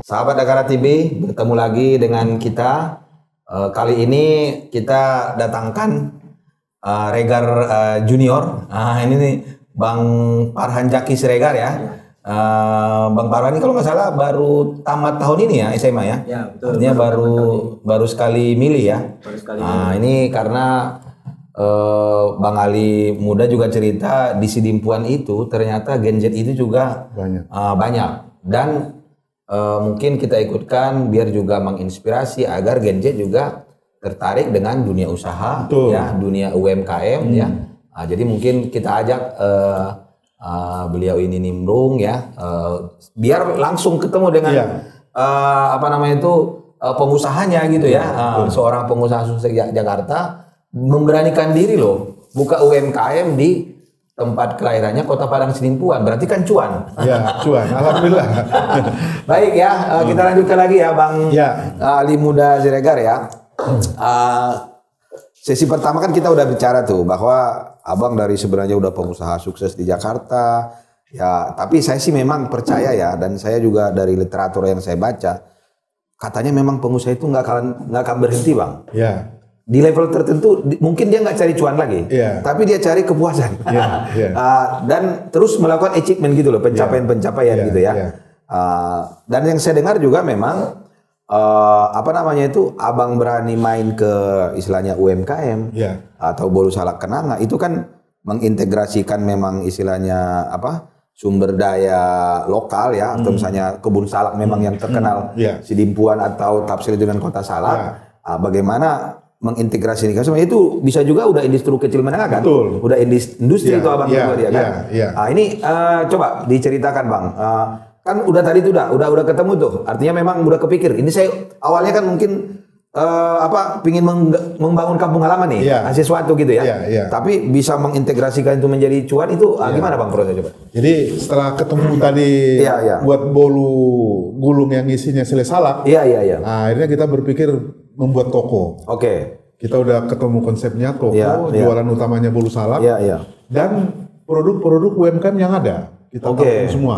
Sahabat Dakara TV, bertemu lagi dengan kita. Kali ini kita datangkan Regar Junior. Ini nih Bang Farhan Jaki Siregar ya. Bang Farhan ini kalau nggak salah baru tamat tahun ini ya SMA ya. Ya betul. Artinya baru sekali milih ya. Baru sekali. Ini karena Bang Ali Muda juga cerita di Sidimpuan itu ternyata Gen Z itu juga banyak. Dan mungkin kita ikutkan biar juga menginspirasi agar Gen Z juga tertarik dengan dunia usaha, ya, dunia UMKM ya. Jadi mungkin kita ajak beliau ini nimbrung ya, biar langsung ketemu dengan pengusahanya gitu ya. Seorang pengusaha sukses Jakarta memberanikan diri loh buka UMKM di tempat kelahirannya Kota Padang Sidimpuan, berarti kan cuan. Ya, cuan. Alhamdulillah. Baik ya, kita lanjutkan lagi ya Bang Ali Muda Siregar ya. Sesi pertama kan kita udah bicara tuh bahwa Abang dari sebenarnya udah pengusaha sukses di Jakarta. Ya, tapi saya sih memang percaya ya, dan saya juga dari literatur yang saya baca, katanya memang pengusaha itu nggak akan berhenti Bang. Ya. Di level tertentu mungkin dia nggak cari cuan lagi, tapi dia cari kepuasan dan terus melakukan achievement gitu loh, pencapaian gitu ya. Dan yang saya dengar juga memang Abang berani main ke istilahnya UMKM atau Bolu Salak Kenanga itu kan mengintegrasikan memang istilahnya sumber daya lokal ya, atau misalnya kebun salak memang yang terkenal Sidimpuan atau Tapsil dengan Kota Salak. Bagaimana mengintegrasi ini kan sebenarnya itu bisa juga udah industri kecil menengah kan? Betul. Udah industri itu Abang juga dia kan? Ini coba diceritakan Bang. Kan udah tadi tuh udah ketemu tuh. Artinya memang udah kepikir. Ini saya awalnya kan mungkin pingin membangun kampung halaman nih, sesuatu gitu ya. Tapi bisa mengintegrasikan itu menjadi cuan itu gimana Bang prosesnya coba? Jadi setelah ketemu tadi buat bolu gulung yang isinya sele salak. Akhirnya kita berpikir membuat toko. Kita udah ketemu konsepnya toko, jualan utamanya bolu salak. Dan produk-produk UMKM yang ada kita tampung semua.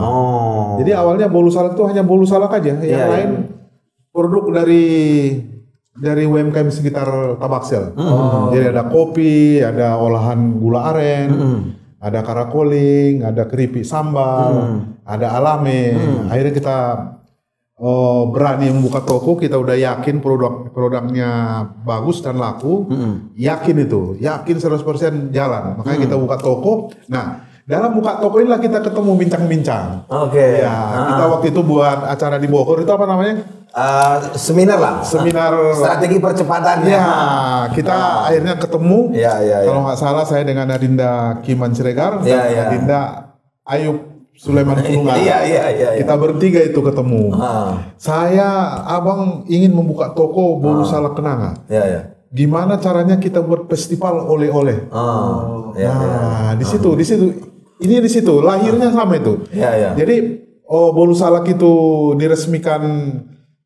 Jadi awalnya bolu salak itu hanya bolu salak aja, yang lain produk dari UMKM sekitar Tabaksel. Jadi ada kopi, ada olahan gula aren, ada karakoling, ada keripik sambal, ada alame. Akhirnya kita berani membuka toko, kita udah yakin produknya bagus dan laku, yakin 100% jalan. Makanya kita buka toko. Nah, dalam buka toko inilah kita ketemu bincang-bincang. Kita waktu itu buat acara di Bogor, itu apa namanya? Seminar lah. Seminar strategi percepatan. Kita akhirnya ketemu. Kalau nggak salah saya dengan Adinda Kiman Siregar, Adinda Ayub Sulaiman Kulungan. Kita bertiga itu ketemu. Abang ingin membuka toko bolu salak Kenanga. Gimana caranya kita buat festival oleh-oleh? Di situ lahirnya sama itu. Jadi bolu salak itu diresmikan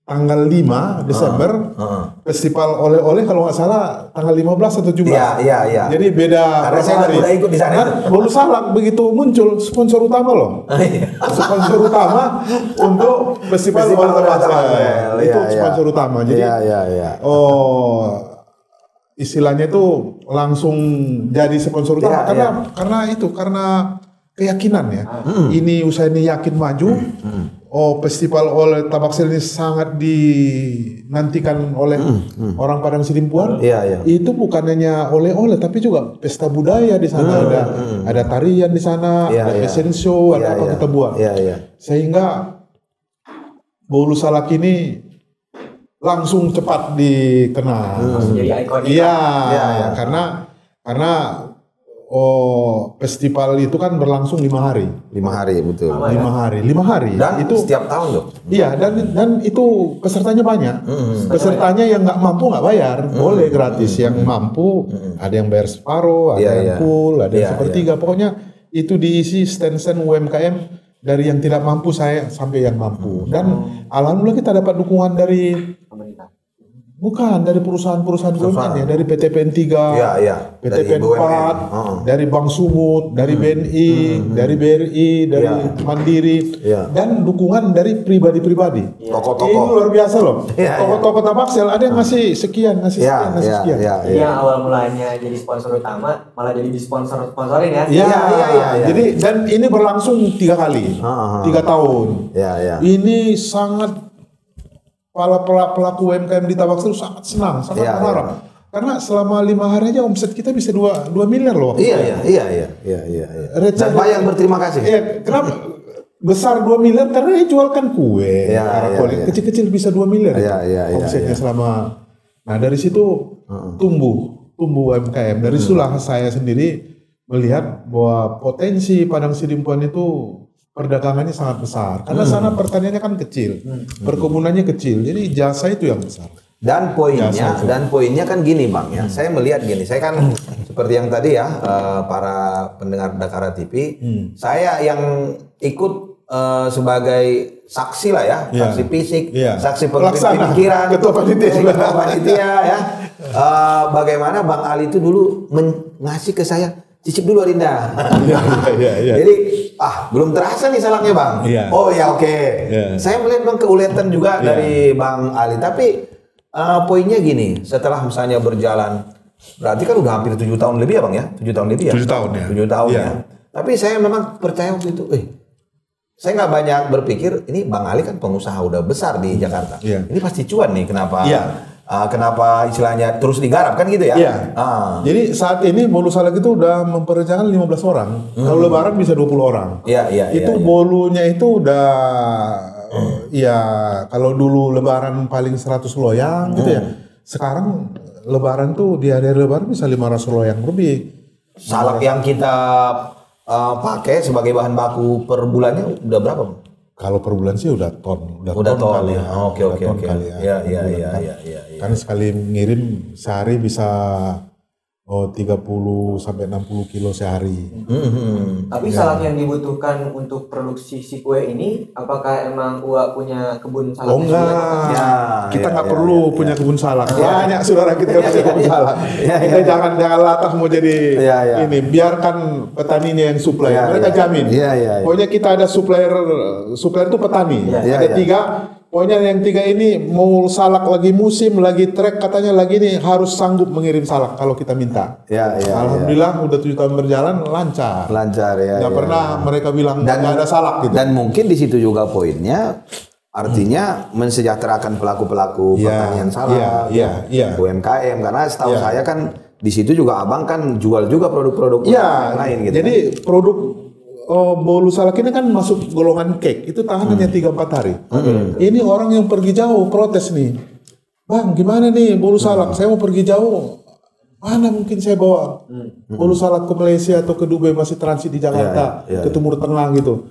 tanggal 5 Desember. Festival oleh-oleh kalau nggak salah tanggal 15 atau 17. Jadi beda. Karena saya udah ikut di sana. Bolu salak begitu muncul sponsor utama loh. Sponsor utama untuk festival oleh-oleh. Itu sponsor utama. Jadi istilahnya itu langsung jadi sponsor utama karena keyakinan ya. Ini usaha ini yakin maju. Festival oleh Tabaksel ini sangat dinantikan oleh orang Padang Sidimpuan. Itu bukan hanya oleh-oleh tapi juga pesta budaya di sana. Ada tarian di sana, ada fashion show, ada apa kita buat. Sehingga bolu salak ini langsung cepat dikenal. Jadi ikonik. Karena festival itu kan berlangsung 5 hari. 5 hari betul. 5 hari. Dan itu setiap tahun loh. Dan itu pesertanya banyak. Pesertanya yang nggak mampu nggak bayar, boleh gratis. Yang mampu ada yang bayar separuh, ada yang full, ada yang sepertiga. Pokoknya itu diisi stand-stand UMKM dari yang tidak mampu sampai yang mampu. Dan alhamdulillah kita dapat dukungan dari Bukan, dari perusahaan-perusahaan BUMN ya, dari PTPN 3, PTPN 4, dari Bank Sumut, dari BNI, dari BRI, dari Mandiri, dan dukungan dari pribadi-pribadi. Tokoh-tokoh. Ini luar biasa loh. Tokoh-tokoh Tabaksel ada yang ngasih sekian, ngasih sekian. Yang awal mulanya jadi sponsor utama, malah jadi sponsorin ya. Jadi dan ini berlangsung 3 kali, 3 tahun. Ini sangat para pelaku UMKM di Tabaksel sangat senang, sangat berharap. Karena selama 5 hari aja omset kita bisa 2 miliar loh. Iya. Dan banyak berterima kasih. Kenapa besar 2 miliar? Karena dia jualkan kue. Kecil-kecil bisa 2 miliar. Omsetnya selama. Nah dari situ tumbuh UMKM. Dari situlah saya sendiri melihat bahwa potensi Padang Sidimpuan itu perdagangannya sangat besar. Karena sana pertaniannya kan kecil, perkebunannya kecil, jadi jasa itu yang besar. Dan poinnya kan gini Bang ya, saya melihat gini, saya kan seperti yang tadi ya para pendengar Dakara TV, saya yang ikut sebagai saksi lah ya, saksi fisik, saksi pemikiran, ketua panitia ya. Bagaimana Bang Ali itu dulu ngasih ke saya, cicip dulu Arinda. Jadi belum terasa nih salaknya Bang. Oh ya oke. Saya melihat Bang keuletan juga dari Bang Ali. Tapi poinnya gini, setelah misalnya berjalan, berarti kan udah hampir 7 tahun lebih ya Bang ya? 7 tahun lebih ya? 7 tahun ya. 7 tahun ya. Tapi saya memang percaya waktu itu, saya nggak banyak berpikir, ini Bang Ali kan pengusaha udah besar di Jakarta. Ini pasti cuan nih, kenapa? Kenapa istilahnya terus digarap kan gitu ya? Jadi saat ini Bolu Salak itu udah mempekerjakan 15 orang. Kalau lebaran bisa 20 orang. Itu bolunya itu udah kalau dulu lebaran paling 100 loyang gitu ya. Sekarang lebaran tuh di hari lebaran bisa 500 loyang lebih. Salak yang kita pakai sebagai bahan baku per bulannya udah berapa? Kalau per bulan sih udah ton kali ya. Oke. Iya. Kan sekali ngirim sehari bisa 30 sampai 60 kilo sehari. Tapi salak yang dibutuhkan untuk produksi si kue ini, apakah emang Uwa punya kebun salak? Oh enggak, kita nggak perlu punya kebun salak. Banyak saudara kita yang punya kebun salak. Kita jangan latah mau jadi ini. Biarkan petaninya yang supply. Mereka jamin. Pokoknya kita ada supplier itu petani. Ada 3. Pokoknya yang 3 ini mau salak lagi musim, lagi trek katanya lagi nih harus sanggup mengirim salak kalau kita minta. Alhamdulillah udah 7 tahun berjalan lancar. Nggak pernah mereka bilang nggak ada salak gitu. Dan mungkin di situ juga poinnya, artinya mensejahterakan pelaku-pelaku pertanian salak, UMKM. Karena setahu saya kan di situ juga abang kan jual juga produk-produk yang lain gitu. Jadi produk bolu salak ini kan masuk golongan cake, itu tahanannya 3-4 hari. Ini orang yang pergi jauh protes nih, Bang gimana nih bolu salak, saya mau pergi jauh, mana mungkin saya bawa bolu salak ke Malaysia atau ke Dubai, masih transit di Jakarta, ke Timur Tengah gitu.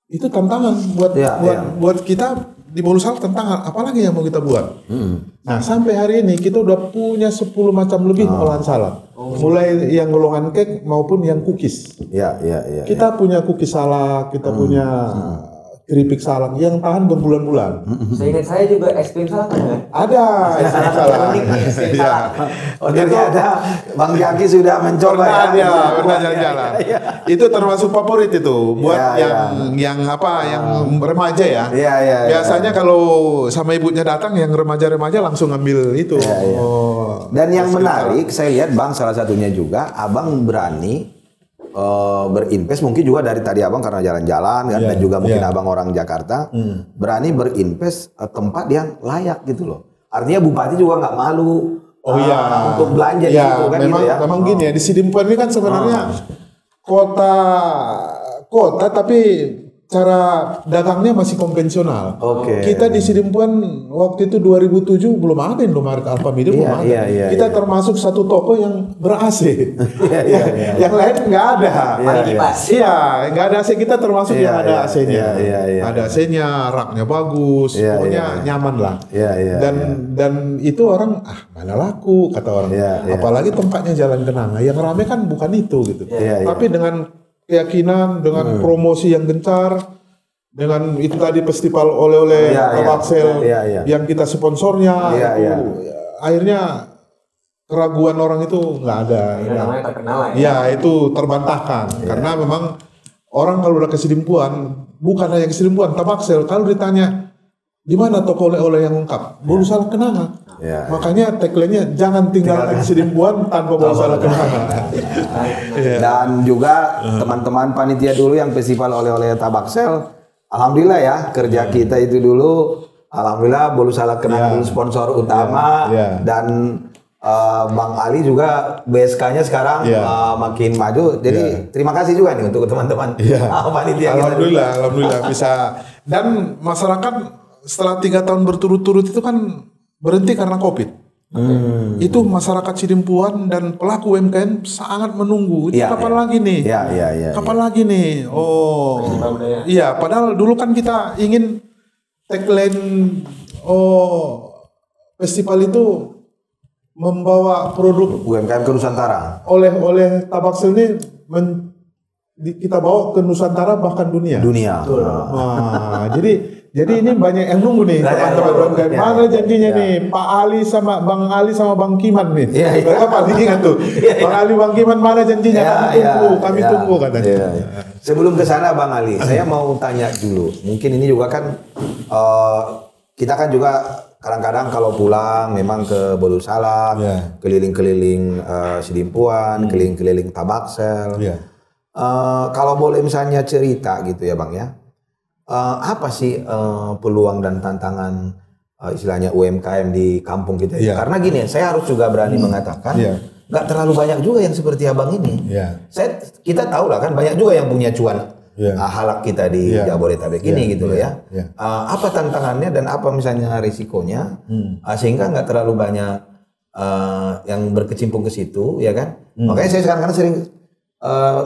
Itu tantangan buat kita di bolu salak, tantangan apalagi yang mau kita buat. Nah sampai hari ini kita udah punya 10 macam lebih olahan salak. Mulai yang golongan cake maupun yang cookies. Kita punya cookies salak, kita punya keripik salak yang tahan berbulan-bulan. Seingat saya juga es krim salak kan? Ada es krim salak. Ternyata Bang Jaki sudah mencoba pernah jalan-jalan. Itu termasuk favorit itu buat yang remaja ya. Biasanya kalau sama ibunya datang yang remaja-remaja langsung ambil itu. Dan yang menarik saya lihat Bang, salah satunya juga abang berani berinvest, mungkin juga dari tadi abang karena jalan-jalan kan, dan juga mungkin abang orang Jakarta, berani berinvest tempat yang layak gitu loh. Artinya bupati juga nggak malu untuk belanja gitu kan. Memang gini ya, di Sidimpuan ini kan sebenarnya kota tapi cara dagangnya masih konvensional. Kita di Sidimpuan waktu itu 2007 belum ada Indomaret Alfamidi, belum ada. Kita termasuk satu toko yang ber-AC. Yang lain nggak ada. Nggak ada AC. Kita termasuk yang ada AC-nya. Ada AC-nya, raknya bagus, pokoknya nyaman lah. Dan itu orang mana laku kata orang. Apalagi tempatnya Jalan Kenanga. Yang rame kan bukan itu gitu. Tapi dengan keyakinan, dengan promosi yang gencar, dengan itu tadi festival oleh-oleh Tabaksel yang kita sponsornya akhirnya keraguan orang itu nggak ada. Namanya terkenal ya. Itu terbantahkan karena memang orang kalau udah ke Sidimpuan bukan hanya ke Sidimpuan, Tabaksel kalau ditanya di mana toko oleh-oleh yang lengkap, Bolu Salak Kenanga. Makanya tagline-nya jangan tinggalkan Sidimpuan tanpa Bolu Salak Kenanga. Dan juga teman-teman panitia dulu yang festival oleh-oleh Tabaksel, alhamdulillah ya kerja kita itu dulu, alhamdulillah Bolu Salak Kenanga dulu sponsor utama dan Bang Ali juga BSK-nya sekarang makin maju. Jadi terima kasih juga nih untuk teman-teman panitia. Alhamdulillah bisa. Dan masyarakat setelah 3 tahun berturut-turut itu kan berhenti karena COVID. Itu masyarakat Sidimpuan dan pelaku UMKM sangat menunggu. Itu kapan lagi nih? Kapan lagi nih? Oh, iya. Padahal dulu kan kita ingin tagline festival itu membawa produk UMKM ke Nusantara. Oleh Tabaksel ini kita bawa ke Nusantara bahkan dunia. Nah, jadi ini banyak yang nunggu nih teman-teman. Mana janjinya nih Pak Ali sama Bang Ali sama Bang Kiman nih. Mereka paling ingat tuh. Bang Ali, Bang Kiman mana janjinya? Kami tunggu katanya. Sebelum ke sana Bang Ali, saya mau tanya dulu. Mungkin ini juga kan kita kan juga kadang-kadang kalau pulang memang ke Bolu Salak, keliling-keliling Sidimpuan, keliling-keliling Tabaksel. Kalau boleh misalnya cerita gitu ya Bang ya. Apa sih peluang dan tantangan istilahnya UMKM di kampung kita? Karena gini, saya harus juga berani mengatakan nggak terlalu banyak juga yang seperti abang ini. Kita tahu lah kan banyak juga yang punya cuan halak kita di Jabodetabek ini gitu loh ya. Apa tantangannya dan apa misalnya risikonya sehingga nggak terlalu banyak yang berkecimpung ke situ ya kan? Makanya saya sekarang sering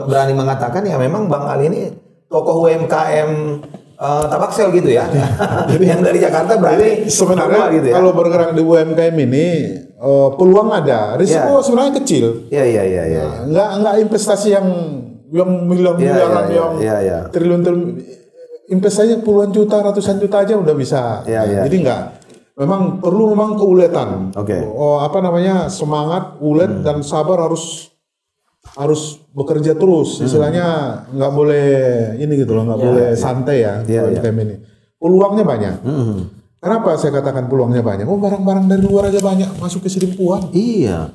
berani mengatakan ya memang Bang Ali ini tokoh UMKM Tabaksel gitu ya. Yang dari Jakarta berarti sebenarnya gitu ya. Kalau bergerak di UMKM ini peluang ada, risiko sebenarnya kecil. Iya. Enggak investasi yang miliaran yang triliun investasinya puluhan juta, ratusan juta aja udah bisa. Jadi enggak. Memang perlu keuletan. Semangat, ulet dan sabar harus bekerja terus, istilahnya nggak boleh ini gitu loh, nggak boleh santai ya UMKM ini. Peluangnya banyak. Kenapa saya katakan peluangnya banyak? Barang-barang dari luar aja banyak masuk ke Sidimpuan. Iya.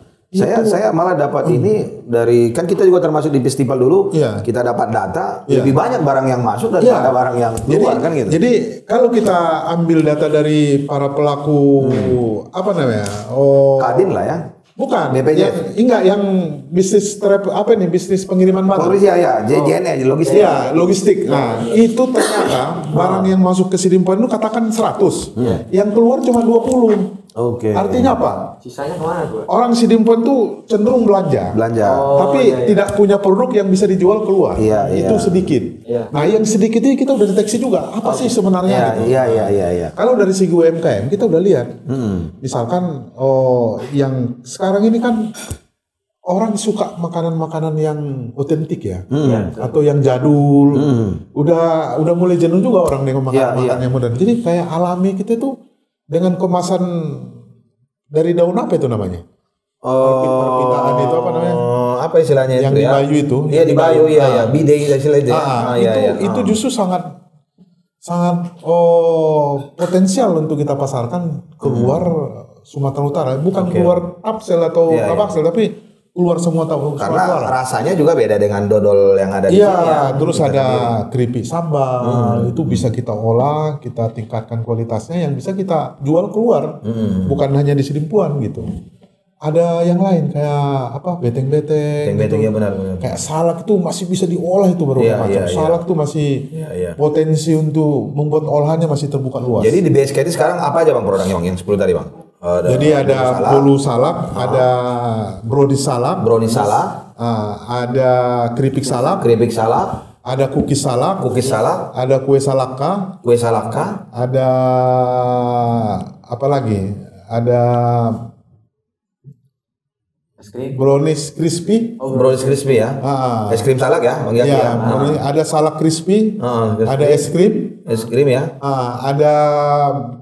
Saya malah dapat ini dari kan kita juga termasuk di festival dulu. Kita dapat data lebih banyak barang yang masuk daripada barang yang keluar kan gitu. Jadi kalau kita ambil data dari para pelaku Kadin lah ya. Bukan, yang bisnis bisnis pengiriman barang. JJN logistik. Logistik. Nah, itu ternyata barang yang masuk ke Sidimpuan itu katakan 100. Yang keluar cuma 20. Artinya apa? Sisanya kemana tuh? Orang Sidimpuan tuh cenderung belanja. Tapi tidak punya produk yang bisa dijual keluar. Itu sedikit. Nah, yang sedikit ini kita udah deteksi juga. Apa sih sebenarnya? Kalau dari segi UMKM kita udah lihat. Misalkan yang sekarang ini kan orang suka makanan-makanan yang otentik ya, atau yang jadul. Udah mulai jenuh juga orang nengok makanan yang modern. Jadi kayak alami kita tuh dengan kemasan dari daun apa itu namanya? Perpitaan itu apa namanya? Apa istilahnya yang itu di Bayu itu? Iya di Bayu bideng istilahnya itu. Itu justru sangat potensial untuk kita pasarkan keluar Sumatera Utara, bukan keluar Tabaksel atau Tabaksel, tapi keluar semua tahu karena rasanya juga beda dengan dodol yang ada di sini ya. Terus ada keripik sambal itu bisa kita olah, kita tingkatkan kualitasnya yang bisa kita jual keluar, bukan hanya di Sidimpuan gitu. Ada yang lain kayak beteng-beteng ya benar. Kayak salak itu masih bisa diolah itu baru macam. Salak itu masih potensi untuk membuat olahannya masih terbuka luas. Jadi di BSK itu sekarang apa aja Bang produknya Bang yang 10 tadi Bang? Jadi ada bolu salak, ada brownies salak, ada keripik salak, ada cookies salak, ada kue salaka, ada apa lagi? Ada brownies crispy. Brownies crispy ya. Es krim salak ya, Bang ada salak crispy, ada es krim. Es krim ya? Ada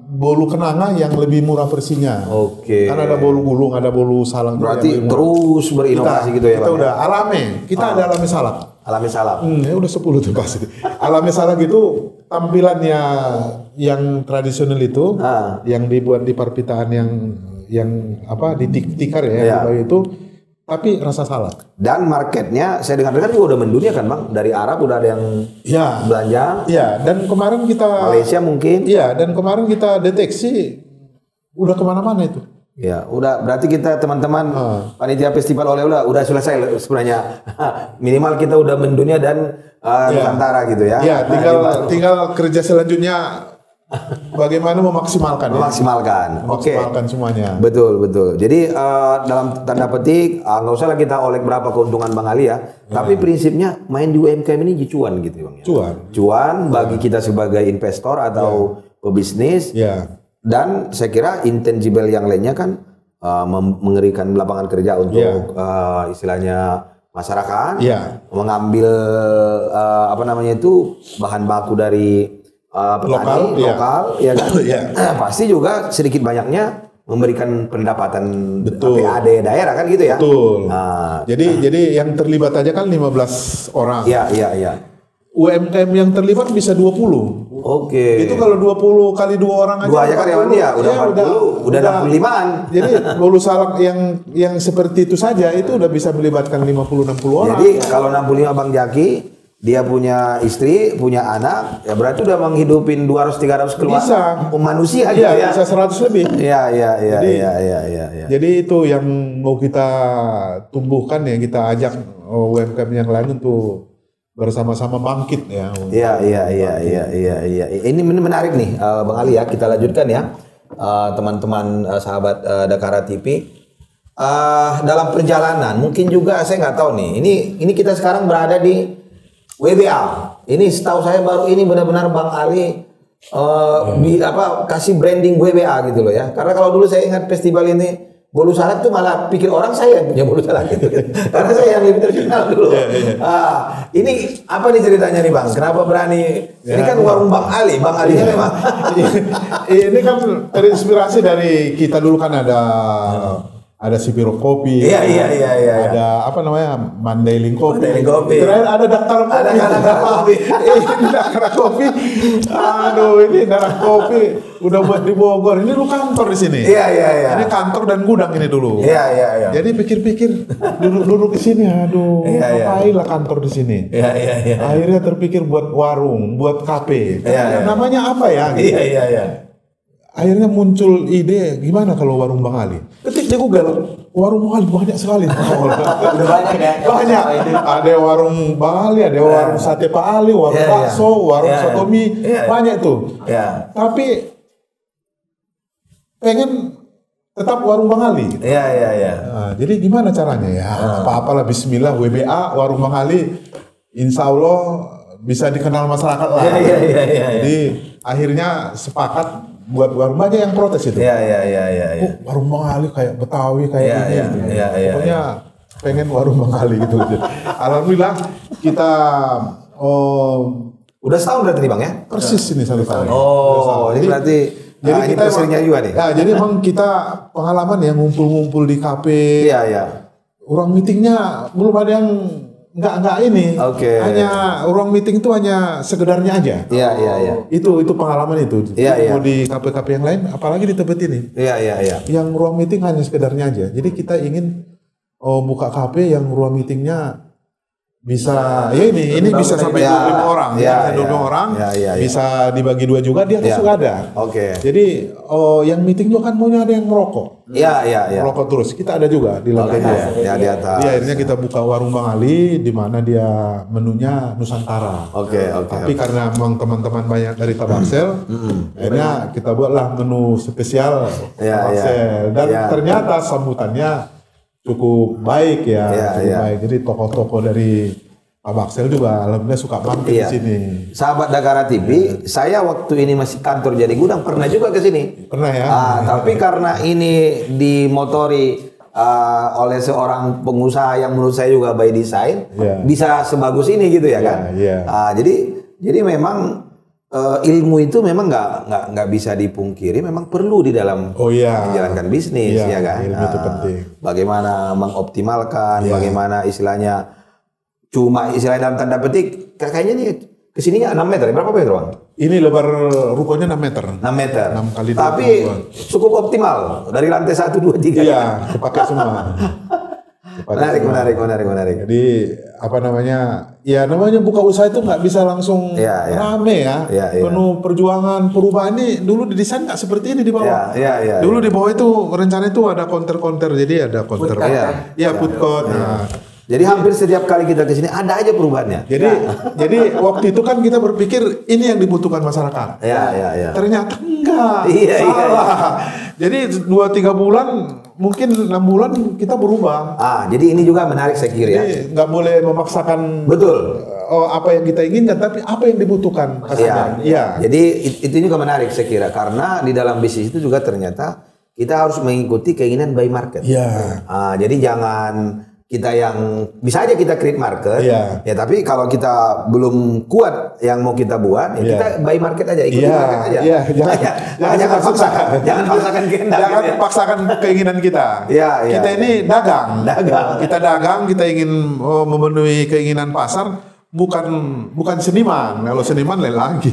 bolu kenanga yang lebih murah versinya. Oke. Kan ada bolu gulung, ada bolu salang. Berarti terus berinovasi gitu ya, Kita Bang? udah alami. Kita ada alami salak. Alami salak. Ya udah 10 tuh pasti. Alami salak itu tampilannya yang tradisional itu, yang dibuat di perpitaan yang apa di tikar ya, itu. Tapi rasa salak. Dan marketnya saya dengar-dengar juga udah mendunia kan Bang? Dari Arab udah ada yang belanja. Iya, dan kemarin kita Malaysia mungkin. Iya, dan kemarin kita deteksi udah kemana-mana itu. Ya, udah berarti kita teman-teman panitia festival oleh-oleh udah selesai sebenarnya. Minimal kita udah mendunia dan Nusantara gitu ya. Iya, tinggal kerja selanjutnya. Bagaimana memaksimalkan Memaksimalkan semuanya. Betul. Jadi dalam tanda petik nggak usah lah kita oleh berapa keuntungan Bang Ali ya. Tapi prinsipnya main di UMKM ini cuan gitu Bang ya. Cuan bagi kita sebagai investor atau pebisnis. Dan saya kira intangible yang lainnya kan mengerikan lapangan kerja untuk istilahnya masyarakat. Mengambil bahan baku dari petani lokal ya kan. Pasti juga sedikit banyaknya memberikan pendapatan PAD daerah kan gitu ya. Jadi yang terlibat aja kan 15 orang. Iya. UMKM yang terlibat bisa 20. Itu kalau 20 kali 2 orang aja. 2 aja karyawan dia udah 40, udah 65-an. Jadi bolu salak yang seperti itu saja itu udah bisa melibatkan 50-60 orang. Jadi kalau 65 Bang Jaki dia punya istri, punya anak, ya berarti udah menghidupin 200-300 keluarga manusia gitu ya. Bisa 100 lebih. Iya. Jadi itu yang mau kita tumbuhkan ya, kita ajak UMKM yang lain untuk bersama-sama bangkit ya. Iya. Ini menarik nih Bang Ali ya, kita lanjutkan ya. Teman-teman sahabat Dakara TV. Dalam perjalanan mungkin juga saya nggak tahu nih. Ini kita sekarang berada di WBA. Ini setahu saya baru ini benar-benar Bang Ali kasih branding WBA gitu loh ya. Karena kalau dulu saya ingat festival ini bolu salak tuh malah pikir orang saya yang punya bolu salak gitu. Karena saya yang lebih terkenal dulu. Ini apa nih ceritanya nih Bang? Kenapa berani? Ini kan warung Bang Ali. Bang Alinya memang. Ini kan terinspirasi dari kita dulu kan ada Sipiro Kopi, ada apa namanya Mandailing Kopi. Terakhir ada Dakar Kopi. Ini Dakar Kopi. Aduh, ini Dakar Kopi udah buat di Bogor. Ini lu kantor di sini. Iya. Ini kantor dan gudang ini dulu. Iya. Jadi pikir-pikir duduk di sini. Aduh, ngapain lah kantor di sini. Iya. Akhirnya terpikir buat warung, buat kafe. Namanya apa ya? Gitu. Iya. Akhirnya muncul ide gimana kalau warung Bang Ali. Ketik di Google, warung Bang Ali banyak sekali. Udah banyak ya. Banyak. Ada warung Bang Ali, ada warung sate Pak Ali, warung bakso, warung sotomi, banyak tuh. Tapi pengen tetap warung Bang Ali. Iya. Nah, jadi gimana caranya ya? Apa-apalah Bismillah WBA warung Bang Ali. Insya Allah bisa dikenal masyarakat lah. Iya. Jadi akhirnya sepakat buat warung, banyak yang protes itu. Iya. Warung Bang Ali kayak Betawi kayak ini. Pokoknya pengen warung Bang Ali gitu. Alhamdulillah kita udah setahun berarti Bang ya? Persis ini 1 tahun. Jadi berarti kita seringnya juga nih. Ya, jadi emang kita pengalaman ya ngumpul-ngumpul di kafe. Iya. Ruang meetingnya belum ada yang Enggak ini. Hanya ruang meeting itu hanya sekedarnya aja. Iya. Itu pengalaman itu. Iya. Mau di kafe-kafe yang lain, apalagi di tempat ini. Iya. Yang ruang meeting hanya sekedarnya aja. Jadi kita ingin buka kafe yang ruang meetingnya bisa ini bisa sampai 25 orang, 25 orang, bisa dibagi 2 juga, di atas juga ada. Jadi yang meeting juga kan maunya ada yang merokok. Iya. Merokok terus. Kita ada juga di lantai di atas. Jadi akhirnya kita buka warung Bang Ali, di mana dia menunya Nusantara. Tapi karena memang teman-teman banyak dari Tabaksel, akhirnya kita buatlah menu spesial Tabaksel. Dan ternyata sambutannya cukup baik ya, baik. Jadi tokoh-tokoh dari Tabaksel juga alhamdulillah suka mampir di sini. Sahabat Dakara TV, saya waktu ini masih kantor jadi gudang pernah juga ke sini. Pernah ya. Tapi karena ini dimotori oleh seorang pengusaha yang menurut saya juga by design, bisa sebagus ini gitu ya kan. Jadi memang ilmu itu memang nggak bisa dipungkiri, memang perlu di dalam menjalankan bisnis, ya kan? Ilmu itu penting. Bagaimana mengoptimalkan, bagaimana istilahnya dalam tanda petik, kayaknya nih kesininya 6 meter, berapa meter Bang? Ini lebar rukonya 6 meter. 6 meter. 6 kali 2. Tapi cukup optimal dari lantai 1, 2, 3. Iya, kepake semua. Menarik. Jadi apa namanya? Ya namanya buka usaha itu nggak bisa langsung rame ya. Penuh perjuangan, perubahan ini dulu didesain nggak seperti ini di bawah. Dulu di bawah itu rencana itu ada counter, jadi ada counter. Food court. Jadi hampir setiap kali kita kesini ada aja perubahannya. Jadi waktu itu kan kita berpikir ini yang dibutuhkan masyarakat. Ternyata enggak. Salah. Jadi 2-3 bulan, mungkin 6 bulan kita berubah. Jadi ini juga menarik saya kira ya. Jadi nggak boleh memaksakan. Betul. Apa yang kita inginkan, tapi apa yang dibutuhkan. Jadi itu juga menarik saya kira, karena di dalam bisnis itu juga ternyata kita harus mengikuti keinginan buy market. Jadi jangan kita yang bisa aja kita create market, ya tapi kalau kita belum kuat yang mau kita buat, ya kita buy market aja, ikuti market aja. Jangan paksakan kehendak. Jangan paksakan keinginan kita. Kita ini dagang. Kita dagang, kita ingin memenuhi keinginan pasar, bukan seniman. Kalau seniman lain lagi.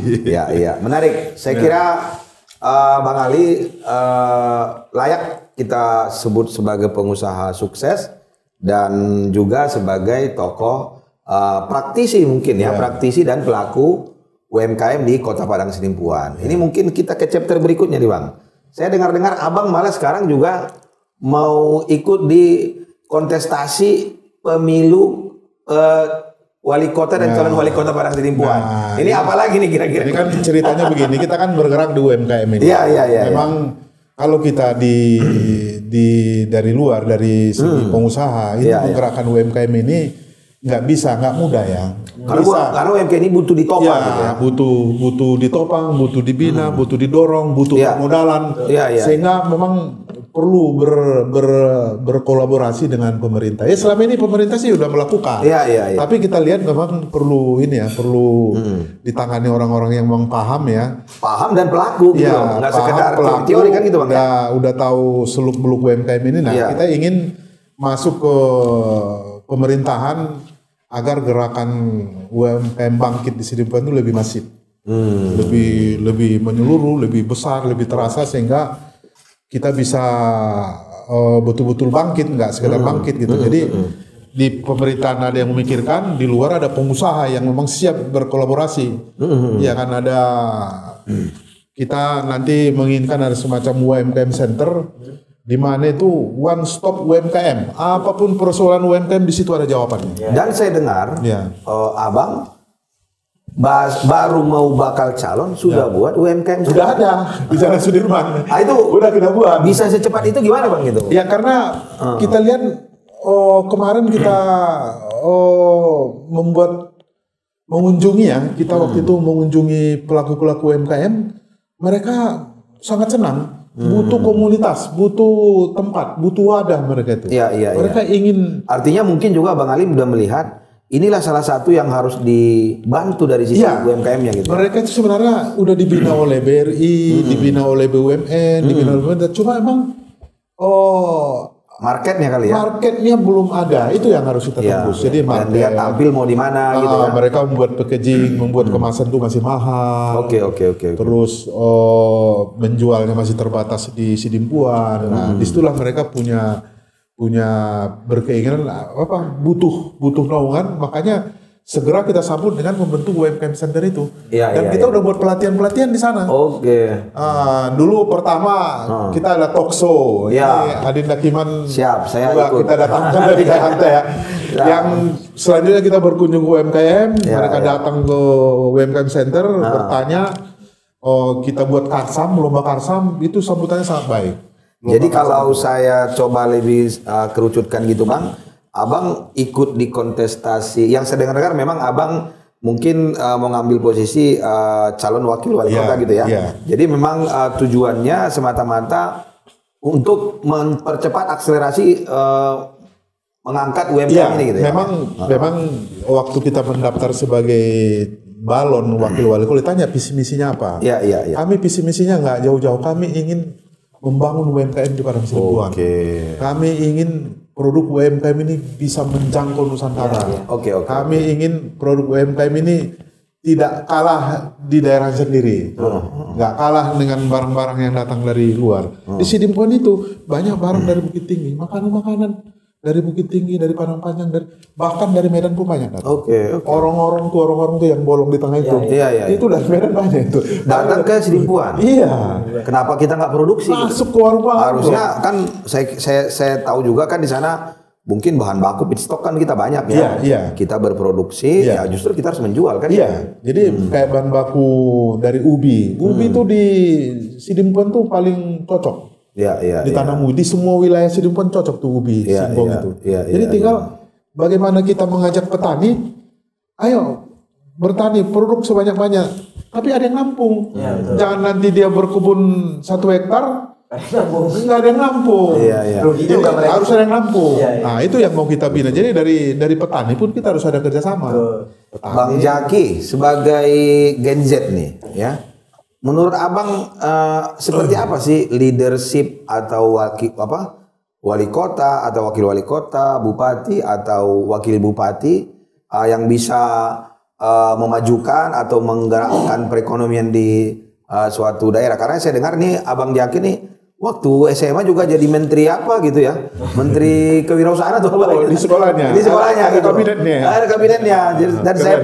Menarik. Saya kira Bang Ali layak kita sebut sebagai pengusaha sukses dan juga sebagai tokoh praktisi mungkin praktisi dan pelaku UMKM di Kota Padang Sidimpuan. Ini mungkin kita ke chapter berikutnya nih Bang. Saya dengar-dengar Abang malah sekarang juga mau ikut di kontestasi pemilu wali kota dan calon wali kota Padang Sidimpuan. Ini apa lagi nih kira-kira? Ini kan ceritanya begini, kita kan bergerak di UMKM ini. Memang kalau kita dari luar, dari segi pengusaha, ini menggerakkan UMKM ini nggak mudah ya. Karena UMKM ini butuh ditopang. Butuh ditopang, butuh dibina, butuh didorong, butuh permodalan. Sehingga memang perlu berkolaborasi dengan pemerintah. Selama ini pemerintah sih udah melakukan. Tapi kita lihat memang perlu ditangani orang-orang yang memang paham ya. Paham dan pelaku gitu. Nggak sekedar teori kan gitu Bang. Udah tahu seluk-beluk UMKM ini. Kita ingin masuk ke pemerintahan agar gerakan UMKM bangkit di Sidimpuan itu lebih masif. Lebih menyeluruh, lebih besar, lebih terasa sehingga kita bisa betul-betul bangkit, nggak sekedar bangkit gitu. Jadi di pemerintahan ada yang memikirkan, di luar ada pengusaha yang memang siap berkolaborasi. Ya kan ada kita nanti menginginkan ada semacam UMKM Center di mana itu one stop UMKM. Apapun persoalan UMKM di situ ada jawabannya. Dan saya dengar Abang baru mau bakal calon sudah buat UMKM sudah ada di Jalan Sudirman. Itu udah kita buat. Bisa secepat itu gimana Bang gitu? Ya karena kita lihat kemarin kita mengunjungi kita waktu itu mengunjungi pelaku-pelaku UMKM, mereka sangat senang. Butuh komunitas, butuh tempat, butuh wadah mereka itu. Mereka ingin. Artinya mungkin juga Bang Ali sudah melihat inilah salah satu yang harus dibantu dari sisi UMKM-nya gitu. Mereka itu sebenarnya udah dibina oleh BRI, dibina oleh BUMN, dibina oleh pemerintah. Cuma emang marketnya kali ya. Marketnya belum ada, itu yang harus kita tembus. Jadi dan dia tampil mau di mana gitu kan. Mereka membuat packaging, membuat kemasan itu masih mahal. Oke. Terus menjualnya masih terbatas di Sidimpuan. Disitulah mereka punya berkeinginan butuh naungan, makanya segera kita sambut dengan membentuk UMKM Center itu. Kita udah buat pelatihan di sana. Dulu pertama kita ada talk show. Ini Adinda Kiman siap, saya ikut. Kita datangkan dari Jakarta ya. Yang selanjutnya kita berkunjung ke UMKM, mereka datang ke UMKM Center bertanya, kita buat lomba karsam, itu sambutannya sangat baik. Jadi kalau saya coba lebih kerucutkan gitu Bang, Abang ikut di kontestasi yang saya dengar memang Abang mungkin mau ngambil posisi calon wakil wali kota gitu ya. Jadi memang tujuannya semata-mata untuk mempercepat akselerasi mengangkat UMKM ini gitu ya. Memang waktu kita mendaftar sebagai Balon wakil wali kota ditanya visi misinya apa? Iya. Kami visi misinya nggak jauh-jauh. Kami ingin membangun UMKM di Padang Sidempuan. Kami ingin produk UMKM ini bisa menjangkau Nusantara. Kami ingin produk UMKM ini tidak kalah di daerah sendiri, nggak kalah dengan barang-barang yang datang dari luar. Di Sidempuan itu banyak barang dari Bukit Tinggi, makanan-makanan dari Bukit Tinggi, dari Padang Panjang, bahkan dari Medan pun banyak datang. Orang-orang tuh yang bolong di tengah itu, itu dari Medan banyak itu. Datang ke Sidempuan. Iya. Kenapa kita nggak produksi? Masuk ke warung. Harusnya kan saya tahu juga kan di sana mungkin bahan baku feedstock kan kita banyak ya. Kita berproduksi, ya justru kita harus menjual kan. Jadi kayak bahan baku dari ubi. Ubi itu di Sidempuan tuh paling cocok. Ditanam ubi di semua wilayah Sidempuan cocok tuh ubi singkong itu. Jadi tinggal bagaimana kita mengajak petani, ayo bertani produk sebanyak-banyak. Tapi ada yang nampung. Jangan nanti dia berkebun 1 hektar, nggak ada yang nampung. Jadi harus ada yang nampung. Nah itu yang mau kita bina. Jadi dari petani pun kita harus ada kerjasama. Bang Jaki sebagai Gen Z nih, ya. Menurut abang seperti apa sih leadership atau wali kota atau wakil wali kota, bupati atau wakil bupati yang bisa memajukan atau menggerakkan perekonomian di suatu daerah? Karena saya dengar nih abang Jaki nih waktu SMA juga jadi menteri apa gitu ya, menteri kewirausahaan atau apa? Di sekolahnya. Ada gitu. Kabinetnya. Dan saya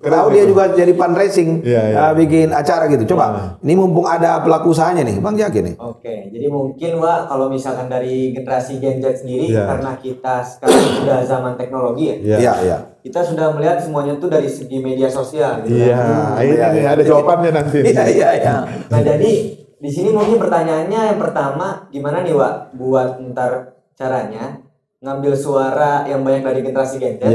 tahu dia juga jadi fundraising, bikin acara gitu. Coba, ini mumpung ada pelaku usahanya nih, Bang Jaki nih. Oke, jadi mungkin Wak, kalau misalkan dari generasi Gen Z sendiri, karena kita sekarang sudah zaman teknologi ya. Kita sudah melihat semuanya tuh dari segi media sosial. Gitu ini ada jawabannya nanti. Nah jadi di sini mungkin pertanyaannya yang pertama, gimana nih Wak, buat ntar caranya ngambil suara yang banyak dari generasi Gen Z.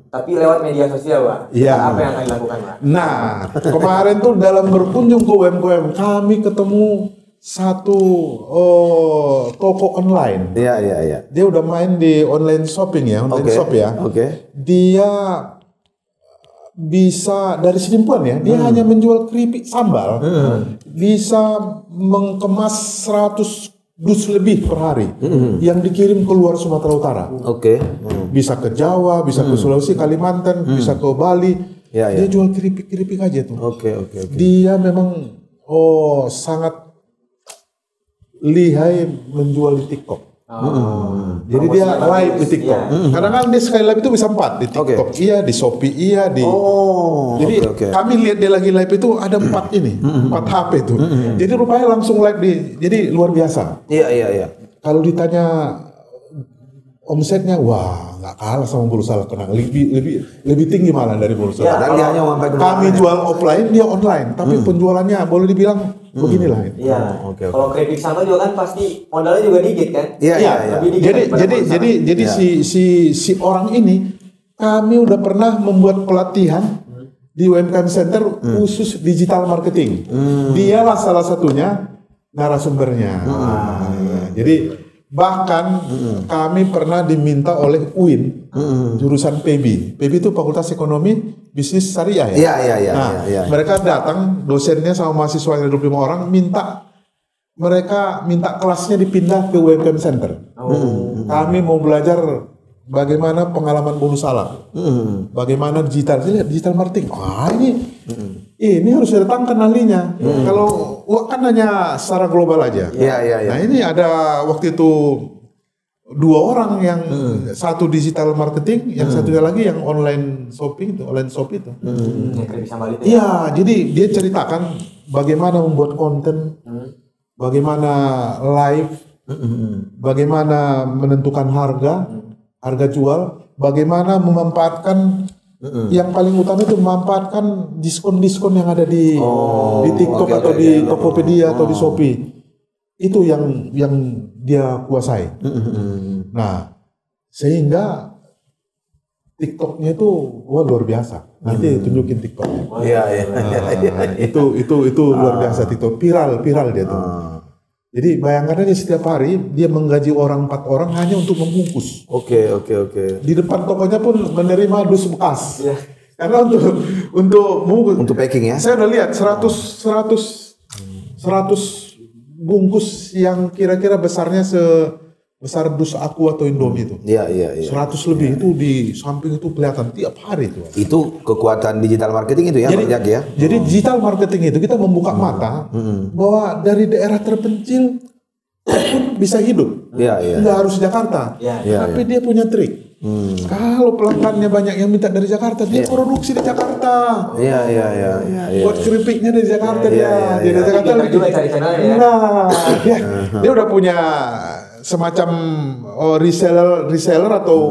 Tapi lewat media sosial, Wak. Apa yang akan dilakukan, Wak? Nah, kemarin tuh dalam berkunjung ke UMKM, kami ketemu satu toko online. Dia udah main di online shopping ya, shop ya. Dia bisa dari Sidempuan ya, dia hanya menjual keripik sambal, bisa mengemas 100 dus lebih per hari yang dikirim ke luar Sumatera Utara. Bisa ke Jawa, bisa ke Sulawesi, Kalimantan, bisa ke Bali. Dia jual keripik-keripik aja tuh. Dia memang sangat lihai menjual di TikTok. Jadi dia live di TikTok. Kadang kan dia sekali live itu bisa 4 di TikTok, di Shopee, jadi kami lihat dia lagi live itu ada 4 HP itu. Jadi rupanya langsung live jadi luar biasa. Kalau ditanya omsetnya, wah nggak kalah sama Bursa Kenang, lebih tinggi malah dari Bursa. Kami jual offline, dia online, tapi penjualannya boleh dibilang beginilah. Kalau keripik sambal juga kan pasti modalnya juga dikit kan? Jadi si orang ini kami udah pernah membuat pelatihan di UMKM Center khusus digital marketing. Dialah salah satunya narasumbernya. Jadi bahkan kami pernah diminta oleh UIN jurusan PB. PB itu Fakultas Ekonomi Bisnis Syariah ya. Mereka datang, dosennya sama mahasiswa yang 25 orang mereka minta kelasnya dipindah ke UMKM Center. Kami mau belajar bagaimana pengalaman bonus salam, bagaimana digital marketing. Ini harus datangkan ahlinya. Kalau kan hanya secara global aja. Nah ini ada waktu itu 2 orang yang satu digital marketing, yang satunya lagi yang online shopping itu. Jadi dia ceritakan bagaimana membuat konten, bagaimana live, bagaimana menentukan harga jual, bagaimana memanfaatkan yang paling utama itu memanfaatkan diskon-diskon yang ada di TikTok atau di Tokopedia atau di Shopee. Itu yang dia kuasai. Nah, sehingga TikToknya itu luar biasa. Nanti tunjukin TikToknya. Itu luar biasa TikTok, viral dia tuh. Jadi bayangkan aja setiap hari dia menggaji 4 orang hanya untuk membungkus. Di depan tokonya pun menerima dus bekas. Karena untuk packing ya. Saya udah lihat 100 bungkus yang kira-kira besarnya sebesar dus aku atau Indomie itu. Iya. 100 lebih itu di samping itu kelihatan tiap hari itu. Itu kekuatan digital marketing itu ya, Bang Jack ya. Jadi digital marketing itu kita membuka mata bahwa dari daerah terpencil pun bisa hidup. Iya. Nggak harus Jakarta. Tapi dia punya trik. Kalau pelanggannya banyak yang minta dari Jakarta, dia produksi di Jakarta. Iya. Buat keripiknya dari Jakarta dia. Dari Jakarta juga cari channelnya ya. Nah, dia udah punya semacam reseller atau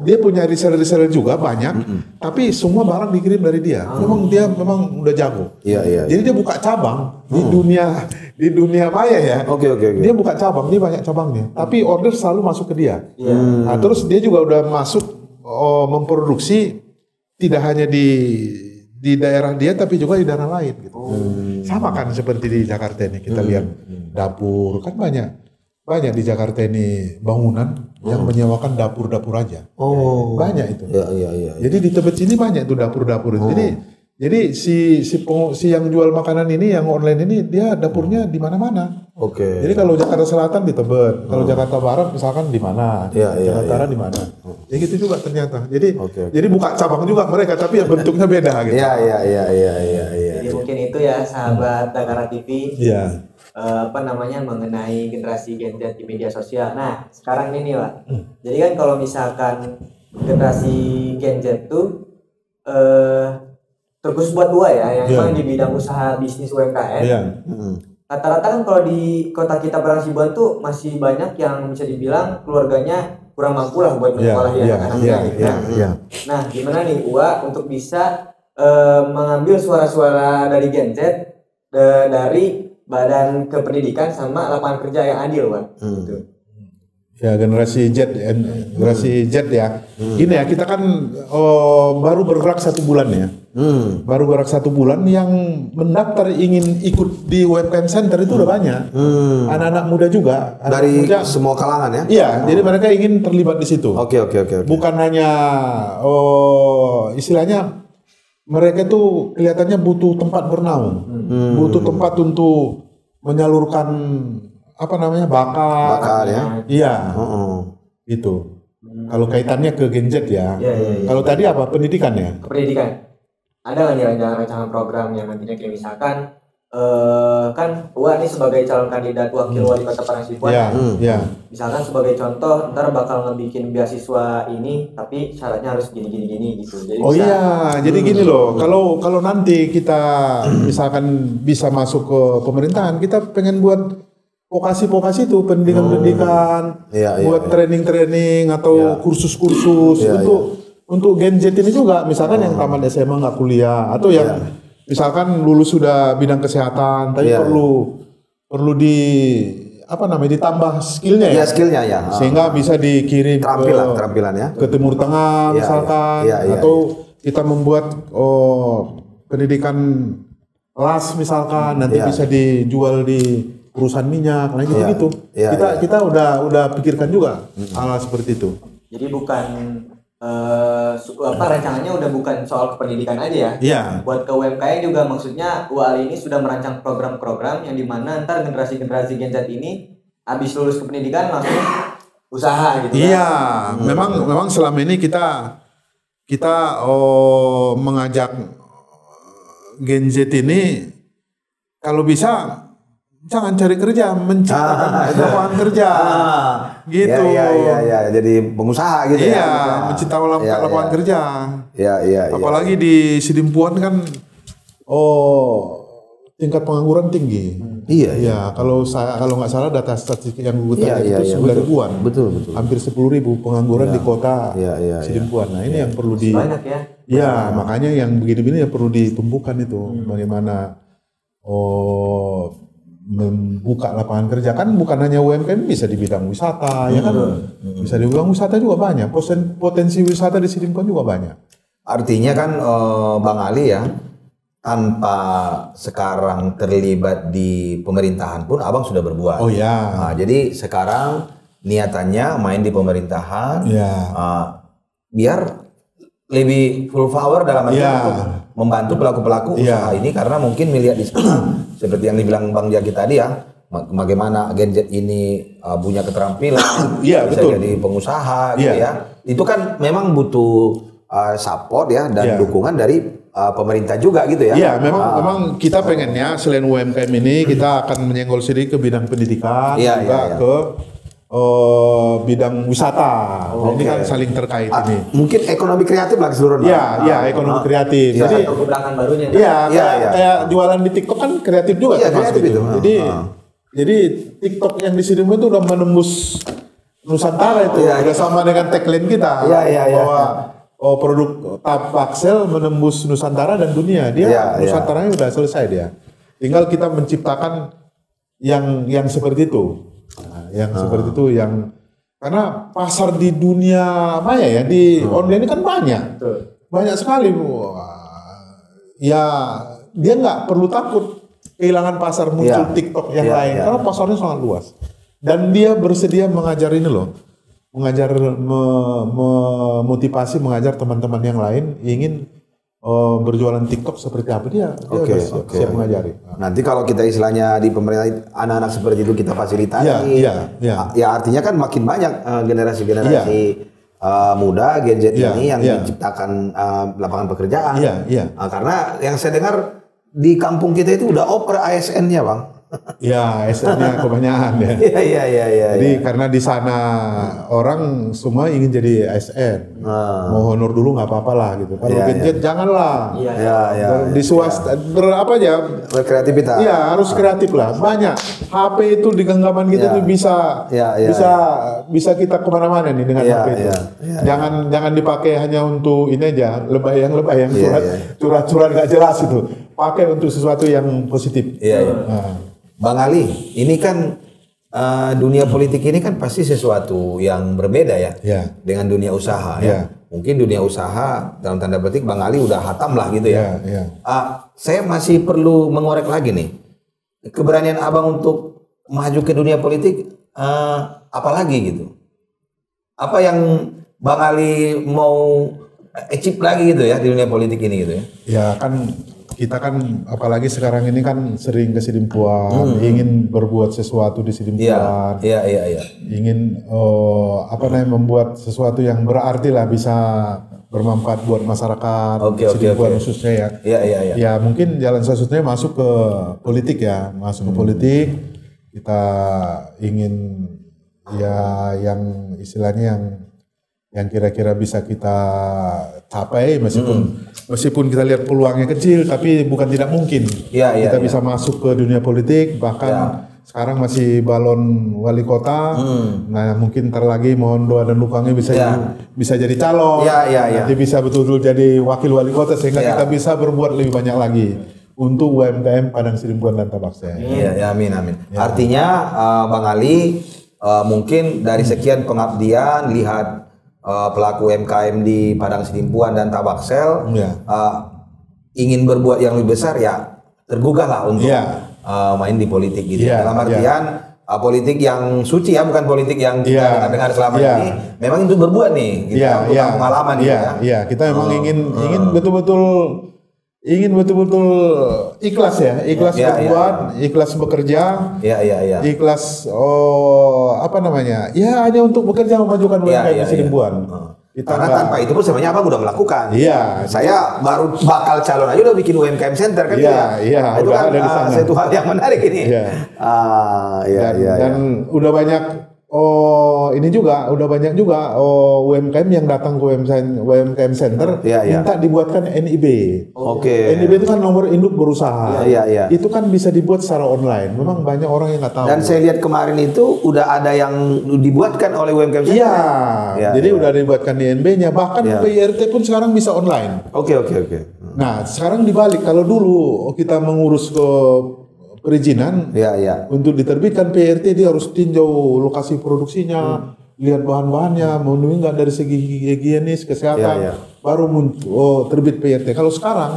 dia punya reseller juga banyak, tapi semua barang dikirim dari dia. Dia memang udah jago. Iya. Jadi dia buka cabang di dunia maya ya. Oke. Dia buka cabang, dia banyak cabangnya. Tapi order selalu masuk ke dia. Nah, terus dia juga udah masuk memproduksi tidak hanya di daerah dia, tapi juga di daerah lain. Gitu. Sama kan seperti di Jakarta ini kita lihat dapur kan banyak di Jakarta ini bangunan yang menyewakan dapur-dapur aja. Banyak itu. Iya. Jadi di Tebet sini banyak tuh dapur-dapur. Jadi si yang jual makanan ini, yang online ini, dia dapurnya di mana-mana. Oke. Jadi kalau Jakarta Selatan di Tebet, kalau Jakarta Barat misalkan di mana, Jakarta Utara di mana. Ya gitu juga ternyata. Jadi buka cabang juga mereka, tapi ya bentuknya beda gitu. Iya. Jadi mungkin itu ya sahabat Dagara TV. Iya. Mengenai generasi Gen Z di media sosial. Nah, sekarang ini Pak. Jadi kan kalau misalkan generasi Gen Z tuh terkhusus buat dua ya, yang memang di bidang usaha bisnis UMKM. Rata-rata kan kalau di kota kita Barangsibuan tuh masih banyak yang bisa dibilang keluarganya kurang mampu lah buat menyekolahi anak-anaknya. Nah, gimana nih Uwa untuk bisa mengambil suara-suara dari Gen Z dari Badan Kependidikan sama lapangan kerja yang adil, Pak. Gitu. Ya generasi Z ya. Ini ya kita kan baru bergerak 1 bulan ya. Baru bergerak 1 bulan yang mendaftar ingin ikut di UMKM Center itu udah banyak. Anak-anak muda juga. Dari semua kalangan ya? Iya, jadi mereka ingin terlibat di situ. Oke. Bukan hanya istilahnya mereka tuh kelihatannya butuh tempat bernaung, butuh tempat untuk menyalurkan bakat ya. Iya. Itu. Kalau kaitannya ke Gen Z ya. Kalau tadi apa pendidikan ya? Pendidikan. Ada nggak nih rancangan program yang nantinya kayak misalkan kan Uwa nih sebagai calon kandidat wakil wali kota Barangsibuan. Iya. Misalkan sebagai contoh ntar bakal ngebikin beasiswa ini tapi syaratnya harus gini gitu. Jadi jadi gini loh. Kalau nanti kita misalkan bisa masuk ke pemerintahan, kita pengen buat vokasi itu pendidikan, buat training atau kursus-kursus untuk Gen Z ini juga. Misalkan yang tamat SMA nggak kuliah atau yang misalkan lulus sudah bidang kesehatan, tapi perlu ditambah skillnya ya. Skillnya ya. Sehingga bisa dikirim keterampilan ya. Ke Timur Tengah misalkan, atau kita membuat pendidikan las misalkan nanti bisa dijual di perusahaan minyak, gitu. Kita udah pikirkan juga hal seperti itu. Jadi bukan rancangannya udah bukan soal kependidikan aja ya. Buat ke UMKM juga maksudnya UAL ini sudah merancang program-program yang dimana ntar generasi Gen Z ini habis lulus kependidikan langsung usaha gitu. Memang selama ini kita mengajak Gen Z ini kalau bisa jangan cari kerja, menciptakan lapangan kerja. Gitu. Iya. Jadi pengusaha gitu ya. Menciptakan lapangan kerja. Iya. Apalagi di Sidimpuan kan tingkat pengangguran tinggi. Iya. Kalau nggak salah data statistik yang gue tahu itu 9 ribuan. Betul. Hampir 10.000 pengangguran di kota Sidimpuan. Nah, ini yang perlu banyak ya. Iya, makanya yang begini-begini yang perlu ditumbuhkan itu. Bagaimana membuka lapangan kerja, kan bukan hanya UMKM, bisa di bidang wisata ya kan, bisa di bidang wisata juga banyak, potensi wisata di Sidimpuan juga banyak. Artinya kan Bang Ali ya, tanpa sekarang terlibat di pemerintahan pun abang sudah berbuat. Nah, jadi sekarang niatannya main di pemerintahan, biar lebih full power dalam arti untuk membantu pelaku-pelaku usaha ini, karena mungkin melihat di sana seperti yang dibilang Bang Jaki tadi ya, bagaimana Gen Z ini punya keterampilan, bisa jadi pengusaha gitu ya. Itu kan memang butuh support ya dan dukungan dari pemerintah juga gitu ya. Iya, memang kita pengennya selain UMKM ini kita akan menyenggol sedikit ke bidang pendidikan, juga ke bidang wisata. Ini kan saling terkait ini. Mungkin ekonomi kreatif lah keseluruhan. Iya, ekonomi kreatif. Jadi belakang barunya. Kayak jualan di TikTok kan kreatif juga. Iya, kreatif itu. Jadi TikTok yang di sini itu udah menembus Nusantara itu. Udah sama dengan tagline kita. Bahwa produk Tabaksel menembus Nusantara dan dunia. Dia Nusantaranya udah selesai dia. Tinggal kita menciptakan yang seperti itu. Nah, yang seperti itu karena pasar di dunia maya ya, di online ini kan banyak sekali. Ya dia nggak perlu takut kehilangan pasar, muncul TikTok yang lain karena pasarnya sangat luas dan dia bersedia mengajar ini loh, memotivasi mengajar teman-teman yang lain ingin berjualan TikTok seperti apa, dia siap mengajari. Nanti kalau kita istilahnya di pemerintah anak-anak seperti itu kita fasilitasi, ya artinya kan makin banyak generasi-generasi muda Gen Z ini yang menciptakan lapangan pekerjaan. Karena yang saya dengar di kampung kita itu udah oper ASN-nya, Bang. Ya, ASN-nya kebanyakan ya. Jadi karena di sana orang semua ingin jadi ASN. Mau honor dulu nggak apa-apa lah gitu. Kalau Gen Z janganlah. Di swasta berapa aja? Berkreativitas. Iya, harus kreatif lah. Banyak. HP itu di genggaman kita tuh bisa kita kemana-mana nih dengan HP itu. Jangan dipakai hanya untuk ini aja, lebay-yang curhat-curhat nggak jelas itu. Pakai untuk sesuatu yang positif. Bang Ali, ini kan dunia politik ini kan pasti sesuatu yang berbeda ya dengan dunia usaha ya. Mungkin dunia usaha dalam tanda petik Bang Ali udah hatam lah gitu ya. Saya masih perlu mengorek lagi nih keberanian Abang untuk maju ke dunia politik, apalagi gitu. Apa yang Bang Ali mau achieve lagi gitu ya di dunia politik ini gitu ya? Ya kan. Kita kan apalagi sekarang ini kan sering ke Sidimpuan, ingin berbuat sesuatu di Sidimpuan, ingin membuat sesuatu yang berarti lah, bisa bermanfaat buat masyarakat Sidimpuan khususnya ya. Ya mungkin jalan satu-satunya masuk ke politik ya, ke politik. Kita ingin yang istilahnya yang kira-kira bisa kita capai, meskipun kita lihat peluangnya kecil, tapi bukan tidak mungkin kita bisa masuk ke dunia politik, bahkan sekarang masih balon wali kota. Nah mungkin ntar lagi mohon doa dan dukungannya bisa jadi calon, nanti bisa betul-betul jadi wakil wali kota sehingga kita bisa berbuat lebih banyak lagi untuk UMKM Padang Sidimpuan dan Tabaksel. Amin. Artinya Bang Ali mungkin dari sekian pengabdian lihat pelaku UMKM di Padang Sidimpuan dan Tabaksel ingin berbuat yang lebih besar, ya tergugah lah untuk main di politik gitu. Dalam artian politik yang suci ya, bukan politik yang kita dengar selama ini. Memang itu berbuat nih, gitu, untuk pengalaman gitu ya. Kita memang ingin betul-betul ikhlas ya, berbuat, ikhlas bekerja, ikhlas hanya untuk bekerja memajukan UMKM Sidimpuan. Karena tanpa itu pun sebenarnya Abang udah melakukan. Saya baru bakal calon aja udah bikin UMKM Center kan. Itu kan satu hal yang menarik ini. Dan udah banyak udah banyak juga UMKM yang datang ke UMKM Center minta dibuatkan NIB. NIB itu kan nomor induk berusaha. Itu kan bisa dibuat secara online. Memang banyak orang yang nggak tahu. Dan saya lihat kemarin itu udah ada yang dibuatkan oleh UMKM Center. Jadi udah dibuatkan di NB-nya. Bahkan PIRT pun sekarang bisa online. Nah sekarang dibalik, kalau dulu kita mengurus ke perizinan untuk diterbitkan PRT, dia harus tinjau lokasi produksinya, lihat bahan-bahannya, memenuhi nggak dari segi higienis, kesehatan, baru terbit PRT. Kalau sekarang,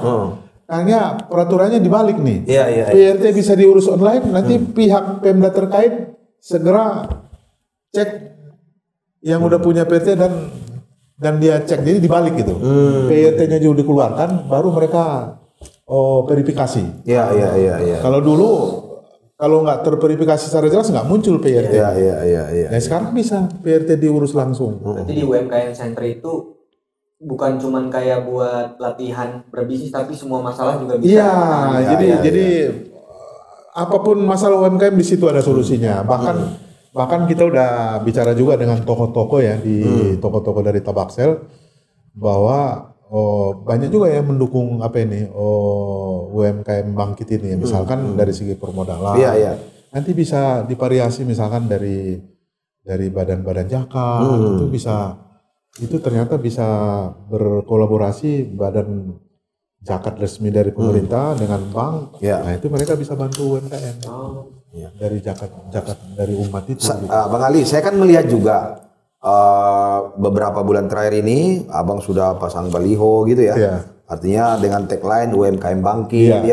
hanya peraturannya dibalik nih. PRT bisa diurus online, nanti pihak Pemda terkait segera cek yang udah punya PRT dan dan dia cek, jadi dibalik gitu. PRT-nya juga dikeluarkan, baru mereka verifikasi. Iya. Kalau dulu kalau nggak terverifikasi secara jelas nggak muncul PRT. Iya. Nah sekarang bisa PRT diurus langsung. Berarti di UMKM Center itu bukan cuman kayak buat latihan berbisnis, tapi semua masalah juga bisa. Jadi apapun masalah UMKM di situ ada solusinya. Bahkan kita udah bicara juga dengan tokoh-tokoh ya di tokoh-tokoh dari Tabaksel bahwa banyak juga yang mendukung UMKM bangkit ini. Misalkan dari segi permodalan. Nanti bisa divariasi misalkan dari badan-badan zakat itu ternyata bisa berkolaborasi badan zakat resmi dari pemerintah dengan bank. Nah itu mereka bisa bantu UMKM. Dari zakat dari umat itu. Bang Ali, saya kan melihat juga beberapa bulan terakhir ini abang sudah pasang baliho gitu ya. Artinya dengan tagline UMKM bangkit,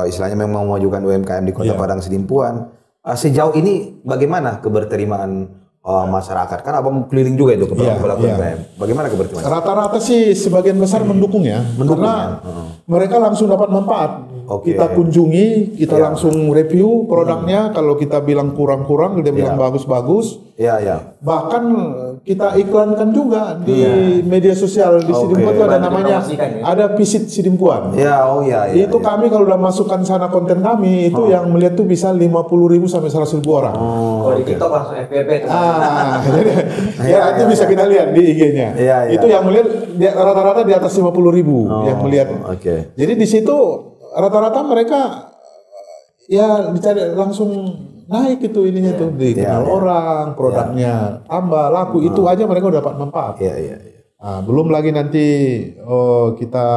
istilahnya memang memajukan UMKM di Kota Padang Sidimpuan. Sejauh ini bagaimana keberterimaan masyarakat? Kan abang keliling juga itu ke pelaku UMKM. Bagaimana keberterimaan? Rata-rata sih sebagian besar mendukung ya. Karena mereka langsung dapat manfaat. Kita kunjungi, kita langsung review produknya. Kalau kita bilang kurang-kurang, dia bilang bagus-bagus. Bahkan kita iklankan juga di media sosial di Sidimpuan itu ada namanya, ada visit Sidimpuan. Itu kami kalau udah masukkan sana konten kami itu yang melihat tuh bisa 50.000 sampai 100.000 orang. Kalau di TikTok langsung FYP itu. Itu bisa kita lihat di IG-nya. Itu yang melihat rata-rata di atas 50.000 yang melihat. Jadi di situ rata-rata mereka ya dicari langsung naik itu ininya tuh dikenal orang, produknya tambah laku, itu aja mereka dapat manfaat. Nah, belum lagi nanti kita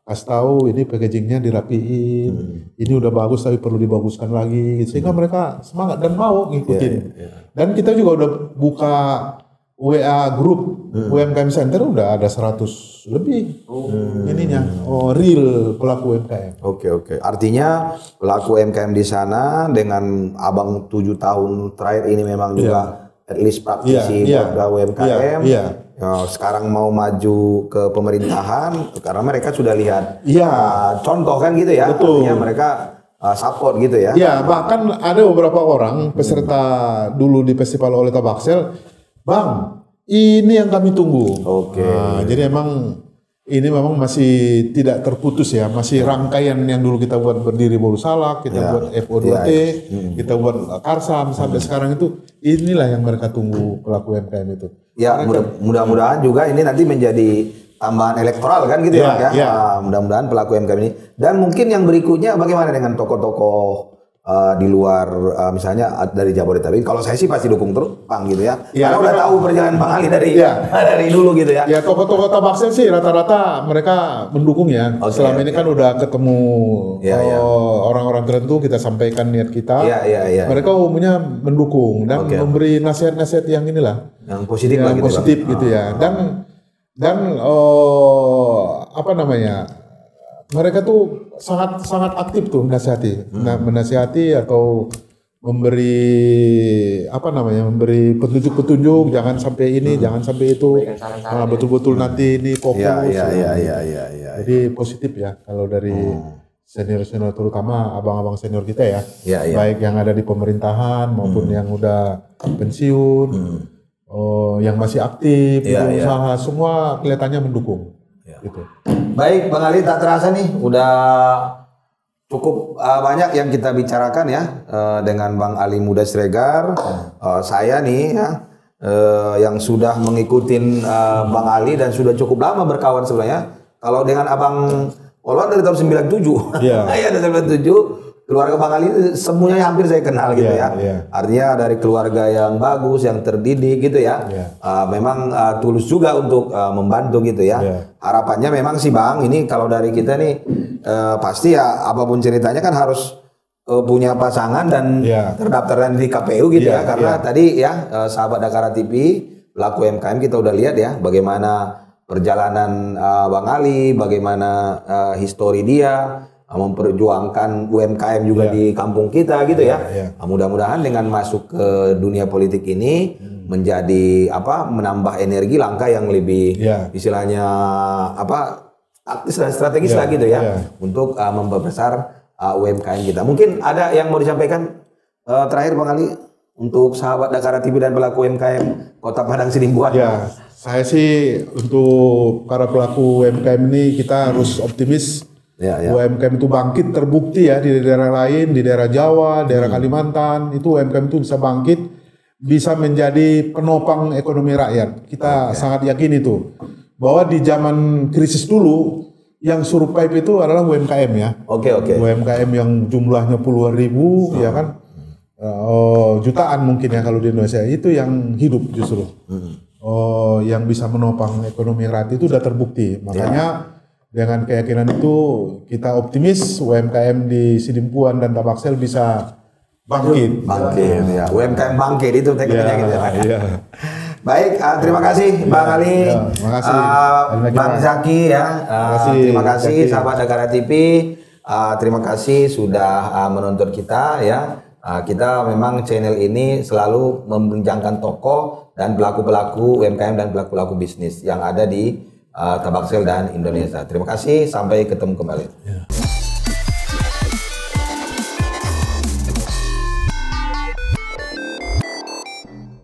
kasih tahu ini packagingnya dirapiin, ini udah bagus tapi perlu dibaguskan lagi, sehingga mereka semangat dan mau ngikutin. Dan kita juga udah buka WA grup UMKM Center, udah ada 100 lebih ininya real pelaku UMKM. Oke. Artinya pelaku UMKM di sana dengan abang 7 tahun terakhir ini memang juga at least praktisi UMKM. Sekarang mau maju ke pemerintahan karena mereka sudah lihat contoh kan gitu ya. Betul. Artinya mereka support gitu ya. Bahkan ada beberapa orang peserta dulu di festival oleh Tabaksel, Bang, ini yang kami tunggu. Jadi ini memang masih tidak terputus ya, masih rangkaian yang dulu kita buat berdiri Bolu Salak, kita buat FO2T, kita buat Karsam sampai sekarang itu, inilah yang mereka tunggu pelaku UMKM itu. Mudah-mudahan juga ini nanti menjadi tambahan elektoral kan gitu ya. Mudah-mudahan pelaku UMKM ini. Dan mungkin yang berikutnya bagaimana dengan tokoh-tokoh di luar misalnya dari Jabodetabek. Kalau saya sih pasti dukung terus Bang gitu ya. Karena udah tahu perjalanan Bang Ali dari dulu gitu ya. Ya tokoh-tokoh Tabaksel sih rata-rata mereka mendukung ya. Selama ini kan udah ketemu orang-orang tertentu, kita sampaikan niat kita. Mereka umumnya mendukung dan memberi nasihat-nasihat yang inilah. Yang positif lah gitu. Positif gitu ya. Dan apa namanya? Mereka tuh sangat aktif tuh menasihati atau memberi memberi petunjuk jangan sampai ini, jangan sampai itu. Betul-betul nanti ini fokus. Jadi positif ya kalau dari senior-senior, terutama abang-abang senior kita ya. Baik yang ada di pemerintahan maupun yang udah pensiun, yang masih aktif, usaha, semua kelihatannya mendukung. Gitu. Baik Bang Ali, tak terasa nih udah cukup banyak yang kita bicarakan ya dengan Bang Ali Muda Siregar. Saya nih ya yang sudah mengikuti Bang Ali dan sudah cukup lama berkawan sebenarnya. Kalau dengan Abang Olwan dari tahun 97. Dari 97. Keluarga Bang Ali semuanya hampir saya kenal gitu ya. Artinya dari keluarga yang bagus, yang terdidik gitu ya. Memang tulus juga untuk membantu gitu ya. Harapannya memang sih Bang, ini kalau dari kita nih pasti ya apapun ceritanya kan harus punya pasangan dan terdaftar di KPU gitu ya. Karena tadi ya sahabat Dakara TV, pelaku UMKM kita udah lihat ya bagaimana perjalanan Bang Ali, bagaimana histori dia memperjuangkan UMKM juga di kampung kita gitu ya. Mudah-mudahan dengan masuk ke dunia politik ini menjadi menambah energi langkah yang lebih istilahnya strategis lagi gitu ya untuk memperbesar UMKM kita. Mungkin ada yang mau disampaikan terakhir Bang Ali untuk sahabat Dakara TV dan pelaku UMKM Kota Padang Sidimpuan. Ya, saya sih untuk para pelaku UMKM ini kita harus optimis. UMKM itu bangkit, terbukti ya di daerah lain, di daerah Jawa, daerah Kalimantan, itu UMKM itu bisa bangkit, bisa menjadi penopang ekonomi rakyat. Kita sangat yakin itu. Bahwa di zaman krisis dulu, yang survive itu adalah UMKM ya. UMKM yang jumlahnya puluhan ribu, ya kan, jutaan mungkin ya kalau di Indonesia, itu yang hidup justru. Yang bisa menopang ekonomi rakyat itu udah terbukti. Makanya dengan keyakinan itu kita optimis UMKM di Sidimpuan dan Tabaksel bisa bangkit. Ya. UMKM bangkit itu tekniknya gitu ya. Baik, terima kasih Bang Ali, Bang Zaki ya. Terima kasih sahabat Dakara TV. Terima kasih sudah menonton kita ya. Kita memang channel ini selalu membincangkan tokoh dan pelaku-pelaku UMKM dan pelaku-pelaku bisnis yang ada di Tabaksel dan Indonesia. Terima kasih, sampai ketemu kembali.